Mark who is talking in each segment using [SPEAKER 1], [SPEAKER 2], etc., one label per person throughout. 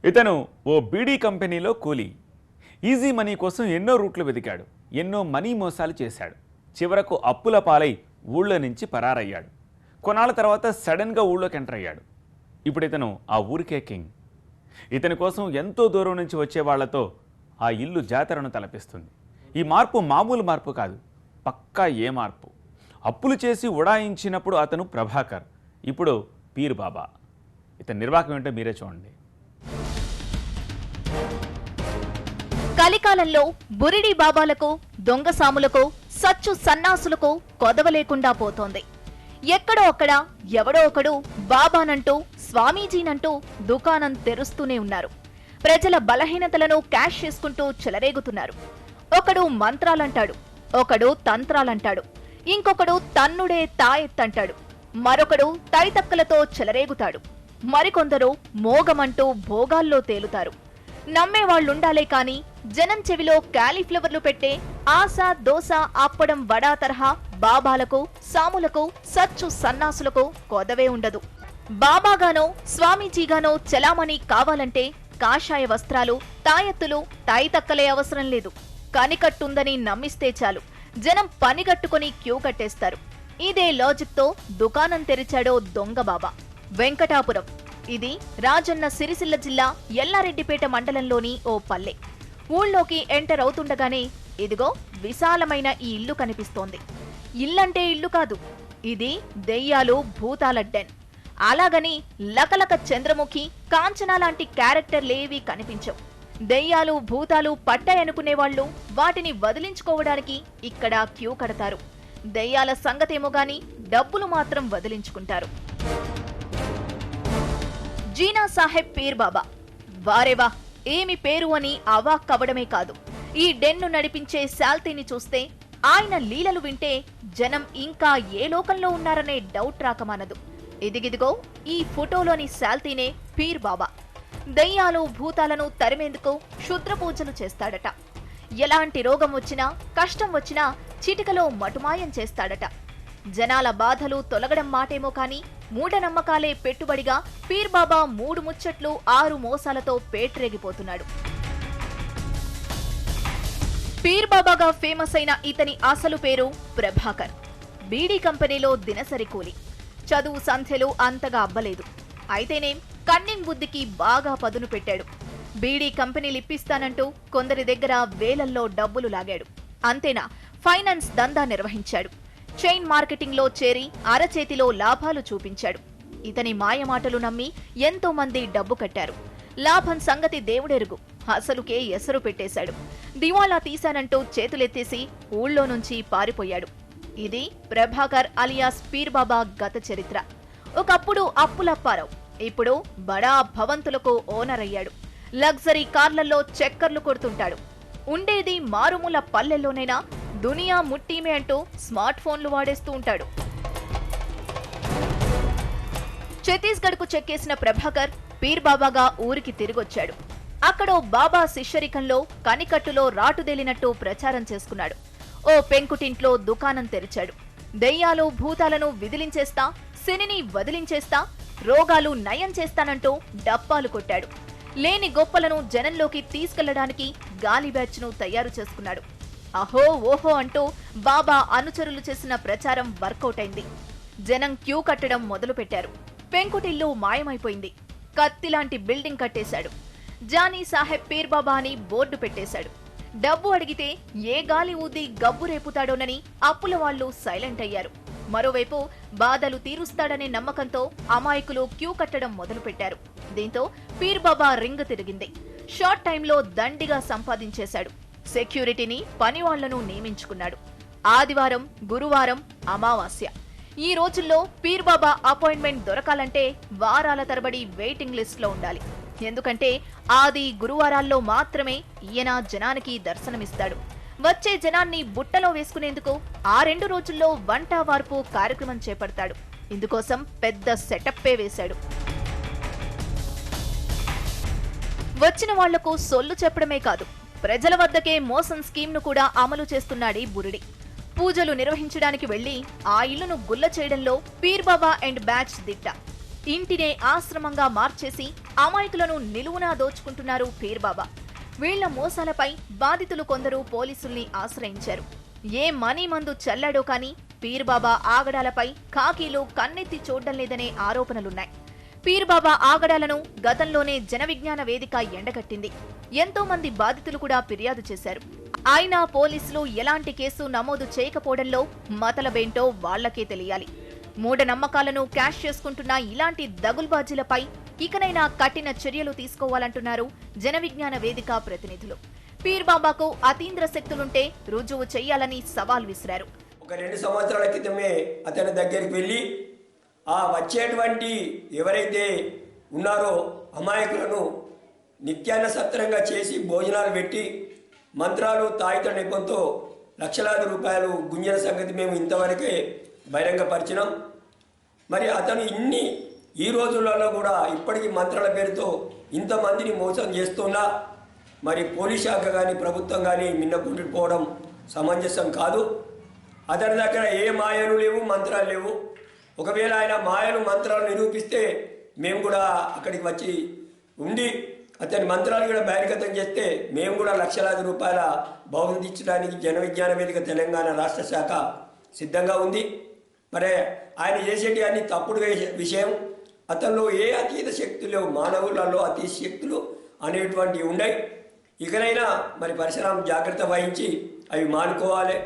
[SPEAKER 1] ఇతను ఓ బీడీ కంపెనీలో కూలీ. ఈజీ మనీ కోసం ఎన్నో రూట్లు వెతికాడు, ఎన్నో మనీ మోసాలు చేశాడు. చివరకు అప్పుల పాలై ఊళ్ళో నుంచి పరారయ్యాడు. కొన్నాళ్ళ తర్వాత సడన్గా ఊళ్ళోకి ఎంటర్ అయ్యాడు. ఇప్పుడు ఇతను ఆ ఊరికే కింగ్. ఇతని కోసం ఎంతో దూరం నుంచి వచ్చే వాళ్లతో ఆ ఇల్లు జాతరను తలపిస్తుంది. ఈ మార్పు మామూలు మార్పు కాదు, పక్కా ఏ మార్పు. అప్పులు చేసి ఉడాయించినప్పుడు అతను ప్రభాకర్, ఇప్పుడు పీర్ బాబా. ఇతని నిర్వాహకం ఏంటో మీరే చూడండి.
[SPEAKER 2] కలికాలంలో బురిడి బాబాలకు, దొంగ సాములకు, సచ్చు సన్నాసులకు కొదవలేకుండా పోతోంది. ఎక్కడో అక్కడ ఎవడో ఒకడు బాబానంటూ, స్వామీజీనంటూ దుకాణం తెరుస్తూనే ఉన్నారు. ప్రజల బలహీనతలను క్యాష్ చేసుకుంటూ చెలరేగుతున్నారు. ఒకడు మంత్రాలంటాడు, ఒకడు తంత్రాలంటాడు, ఇంకొకడు తన్నుడే తాయెత్తంటాడు, మరొకడు తైతక్కలతో చెలరేగుతాడు. మరికొందరు మోగమంటూ భోగాల్లో తేలుతారు. నమ్మేవాళ్లుండాలే కాని జనం చెవిలో క్యాలీఫ్లవర్లు పెట్టే ఆశ, దోశ, అప్పడం, వడా తరహా బాబాలకు, సాములకు, సచ్చు సన్నాసులకు కొదవే ఉండదు. బాబాగానో స్వామీజీగానో చలామణి కావాలంటే కాషాయ వస్త్రాలు, తాయెత్తులు, తాయితక్కలే అవసరం లేదు. కనికట్టుందని నమ్మిస్తే చాలు, జనం పనిగట్టుకుని క్యూ కట్టేస్తారు. ఇదే లాజిక్తో దుకాణం తెరిచాడో దొంగ బాబా. వెంకటాపురం. ఇది రాజన్న సిరిసిల్ల జిల్లా ఎల్లారెడ్డిపేట మండలంలోని ఓ పల్లె. ఊళ్ళోకి ఎంటర్ అవుతుండగానే ఇదిగో విశాలమైన ఈ ఇల్లు కనిపిస్తోంది. ఇల్లంటే ఇల్లు కాదు, ఇది దెయ్యాలు, భూతాల డెన్. అలాగని లకలక చంద్రముఖి, కాంచనా లాంటి క్యారెక్టర్లేవీ కనిపించవు. దెయ్యాలు, భూతాలు పట్టాయనుకునేవాళ్లు వాటిని వదిలించుకోవడానికి ఇక్కడ క్యూ కడతారు. దెయ్యాల సంగతేమో గాని డబ్బులు మాత్రం వదిలించుకుంటారు. జీనా సాహెబ్ పీర్ బాబా. వారేవా, ఏమి పేరు అని అవాక్కవడమే కాదు, ఈ డెన్ను నడిపించే శాల్తీని చూస్తే, ఆయన లీలలు వింటే జనం ఇంకా ఏ లోకంలో ఉన్నారనే డౌట్ రాకమానదు. ఇదిగిదిగో ఈ ఫోటోలోని శాల్తీనే పీర్ బాబా. దయ్యాలు, భూతాలను తరిమేందుకు క్షుద్ర పూజలు చేస్తాడట. ఎలాంటి రోగం వచ్చినా, కష్టం వచ్చినా చిటికలో మటుమాయం చేస్తాడట. జనాల బాధలు తొలగడం మాటేమో కాని మూఢనమ్మకాలే పెట్టుబడిగా పీర్ బాబా 3 ముచ్చట్లు 6 మోసాలతో పేట్రేగిపోతున్నాడు. పీర్ బాబాగా ఫేమస్ అయిన ఇతని అసలు పేరు ప్రభాకర్. బీడీ కంపెనీలో దినసరి కూలి. చదువు సంధ్యలు అంతగా అబ్బలేదు. అయితేనేం కన్నింగ్ బుద్ధికి బాగా పదును పెట్టాడు. బీడీ కంపెనీలు ఇప్పిస్తానంటూ కొందరి దగ్గర వేలల్లో డబ్బులు లాగాడు. అంతేనా, ఫైనాన్స్ దందా నిర్వహించాడు. చైన్ మార్కెటింగ్ లో చేరి అరచేతిలో లాభాలు చూపించాడు. ఇతని మాయమాటలు నమ్మి ఎంతో మంది డబ్బు కట్టారు. లాభం సంగతి దేవుడెరుగు, అసలుకే ఎసరు పెట్టేశాడు. దివాళా తీశానంటూ చేతులెత్తేసి ఊళ్ళో నుంచి పారిపోయాడు. ఇది ప్రభాకర్ అలియాస్ పీర్ బాబా గత చరిత్ర. ఒకప్పుడు అప్పులప్పారావు, ఇప్పుడు బడా భవంతులకు ఓనర్ అయ్యాడు. లగ్జరీ కార్లలో చక్కర్లు కొడుతుంటాడు. ఉండేది మారుమూల పల్లెల్లోనైనా దునియా ముట్టీమే అంటూ స్మార్ట్ ఫోన్లు వాడేస్తూ ఉంటాడు. ఛత్తీస్గఢ్ కు చెక్కేసిన ప్రభాకర్ పీర్ బాబాగా ఊరికి తిరిగొచ్చాడు. అక్కడో బాబా శిష్యరికంలో కనికట్టులో రాటుదేలినట్టు ప్రచారం చేసుకున్నాడు. ఓ పెంకుటింట్లో దుకాణం తెరిచాడు. దెయ్యాలు, భూతాలను విదిలించేస్తా, శనిని వదిలించేస్తా, రోగాలు నయం చేస్తానంటూ డప్పాలు కొట్టాడు. లేని గొప్పలను జనంలోకి తీసుకెళ్లడానికి గాలి బ్యాచ్ను తయారు చేసుకున్నాడు. అహో ఓహో అంటూ బాబా అనుచరులు చేసిన ప్రచారం వర్కౌట్ అయింది. జనం క్యూ కట్టడం మొదలుపెట్టారు. పెంకుటిల్లు మాయమైపోయింది. కత్తిలాంటి బిల్డింగ్ కట్టేశాడు. జానీ సాహెబ్ పీర్ బాబా అని బోర్డు పెట్టేశాడు. డబ్బు అడిగితే ఏ గాలి ఊది గబ్బు రేపుతాడోనని అప్పుల వాళ్లు సైలెంట్ అయ్యారు. మరోవైపు బాధలు తీరుస్తాడనే నమ్మకంతో అమాయకులు క్యూ కట్టడం మొదలుపెట్టారు. దీంతో పీర్ బాబా రింగ్ తిరిగింది. షార్ట్ టైంలో దండిగా సంపాదించేశాడు. సెక్యూరిటీని, పనివాళ్లను నియమించుకున్నాడు. ఆదివారం, గురువారం, అమావాస్య ఈ రోజుల్లో పీర్ బాబా అపాయింట్మెంట్ దొరకాలంటే వారాల తరబడి వెయిటింగ్ లిస్ట్ లో ఉండాలి. ఎందుకంటే ఆది, గురువారాల్లో మాత్రమే ఈయన జనానికి దర్శనమిస్తాడు. వచ్చే జనాన్ని బుట్టలో వేసుకునేందుకు ఆ 2 రోజుల్లో వంట వార్పు కార్యక్రమం చేపడతాడు. ఇందుకోసం పెద్ద సెటప్పే వేశాడు. వచ్చిన వాళ్లకు సొల్లు చెప్పడమే కాదు, ప్రజల వద్దకే మోసం స్కీమ్ను కూడా అమలు చేస్తున్నాడీ బురిడి. పూజలు నిర్వహించడానికి వెళ్లి ఆ ఇల్లును గుల్ల చేయడంలో పీర్ బాబా అండ్ బ్యాచ్ దిట్ట. ఇంటినే ఆశ్రమంగా మార్చేసి అమాయకులను నిలువునా దోచుకుంటున్నారు పీర్బాబా. వీళ్ల మోసాలపై బాధితులు కొందరు పోలీసుల్ని ఆశ్రయించారు. ఏ మనీ మందు చల్లాడో కానీ పీర్బాబా ఆగడాలపై ఖాకీలు కన్నెత్తి చూడడం లేదనే ఆరోపణలున్నాయి. పీర్బాబా ఆగడాలను గతంలోనే జనవిజ్ఞాన వేదిక ఎండగట్టింది. ఎంతో మంది బాధితులు కూడా ఫిర్యాదు చేశారు. అయినా పోలీసులు ఎలాంటి కేసు నమోదు చేయకపోవడంలో మతలబేంటో వాళ్లకే తెలియాలి. మూఢనమ్మకాలను క్యాష్ చేసుకుంటున్న ఇలాంటి దగుల్బాజీలపై ఇకనైనా కఠిన చర్యలు తీసుకోవాలంటున్నారు జనవిజ్ఞాన వేదిక ప్రతినిధులు. పీర్బాబాకు అతీంద్ర శక్తులుంటే రుజువు చెయ్యాలని సవాల్ విసిరారు.
[SPEAKER 3] ఒక 2 సంవత్సరాల క్రితమే అతని దగ్గరికి వెళ్ళి ఆ వచ్చేటువంటి ఎవరైతే ఉన్నారో అమాయకులను నిత్యాన్న సత్రంగా చేసి భోజనాలు పెట్టి మంత్రాలు తాయిత నెపంతో లక్షలాది రూపాయలు గుంజన సంగతి మేము ఇంతవరకే బహిరంగపరిచినాం. మరి అతను ఈ రోజులలో కూడా ఇప్పటికీ మంత్రాల పేరుతో ఇంతమందిని మోసం చేస్తున్నా మరి పోలీస్ శాఖ కానీ ప్రభుత్వం కానీ మిన్నకుండిపోవడం సమంజసం కాదు. అతని దగ్గర ఏ మాయలు లేవు, మంత్రాలు లేవు. ఒకవేళ ఆయన మాయలు మంత్రాలు నిరూపిస్తే మేము కూడా అక్కడికి వచ్చి ఉండి అతని మంత్రాలు కూడా బహిర్గతం చేస్తే మేము కూడా లక్షలాది రూపాయల బహుమతి ఇచ్చడానికి జనవిజ్ఞాన వేదిక తెలంగాణ రాష్ట్ర శాఖ సిద్ధంగా ఉంది. మరి ఆయన చేసేటి అన్ని తప్పుడు విషయం. అతనిలో ఏ అతీత శక్తులు, మానవులలో అతీత శక్తులు అనేటువంటివి ఉన్నాయి. ఇకనైనా మరి పరిసరం జాగ్రత్త వహించి అవి మానుకోవాలి.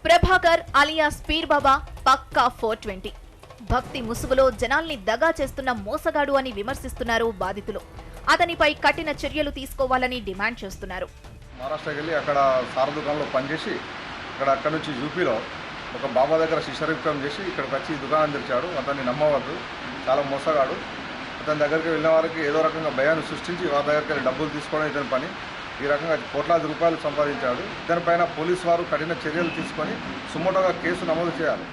[SPEAKER 2] ప్రభాకర్ అలియాస్ పీర్బాబా పక్కా 420. భక్తి ముసుగులో జనాల్ని దగా చేస్తున్న మోసగాడు అని విమర్శిస్తున్నారు బాధితులు. అతనిపై కఠిన చర్యలు తీసుకోవాలని డిమాండ్ చేస్తున్నారు.
[SPEAKER 4] మహారాష్ట్రకి వెళ్ళి అక్కడ సార దుకాణంలో పనిచేసి అక్కడ నుంచి యూపీలో ఒక బాబా దగ్గర శిష్యరికం చేసి ఇక్కడికి వచ్చి దుకాణం తెరిచాడు. అతన్ని నమ్మవద్దు, చాలా మోసగాడు. అతని దగ్గరికి వెళ్ళిన వారికి ఏదో రకంగా భయాన్ని సృష్టించి వారి దగ్గరికి వెళ్ళి డబ్బులు తీసుకోవడం ఇతని పని. ఈ రకంగా కోట్లాది రూపాయలు సంపాదించాడు. ఇతనిపైన పోలీసు వారు కఠిన చర్యలు తీసుకొని సుమోటోగా కేసు నమోదు చేయాలి.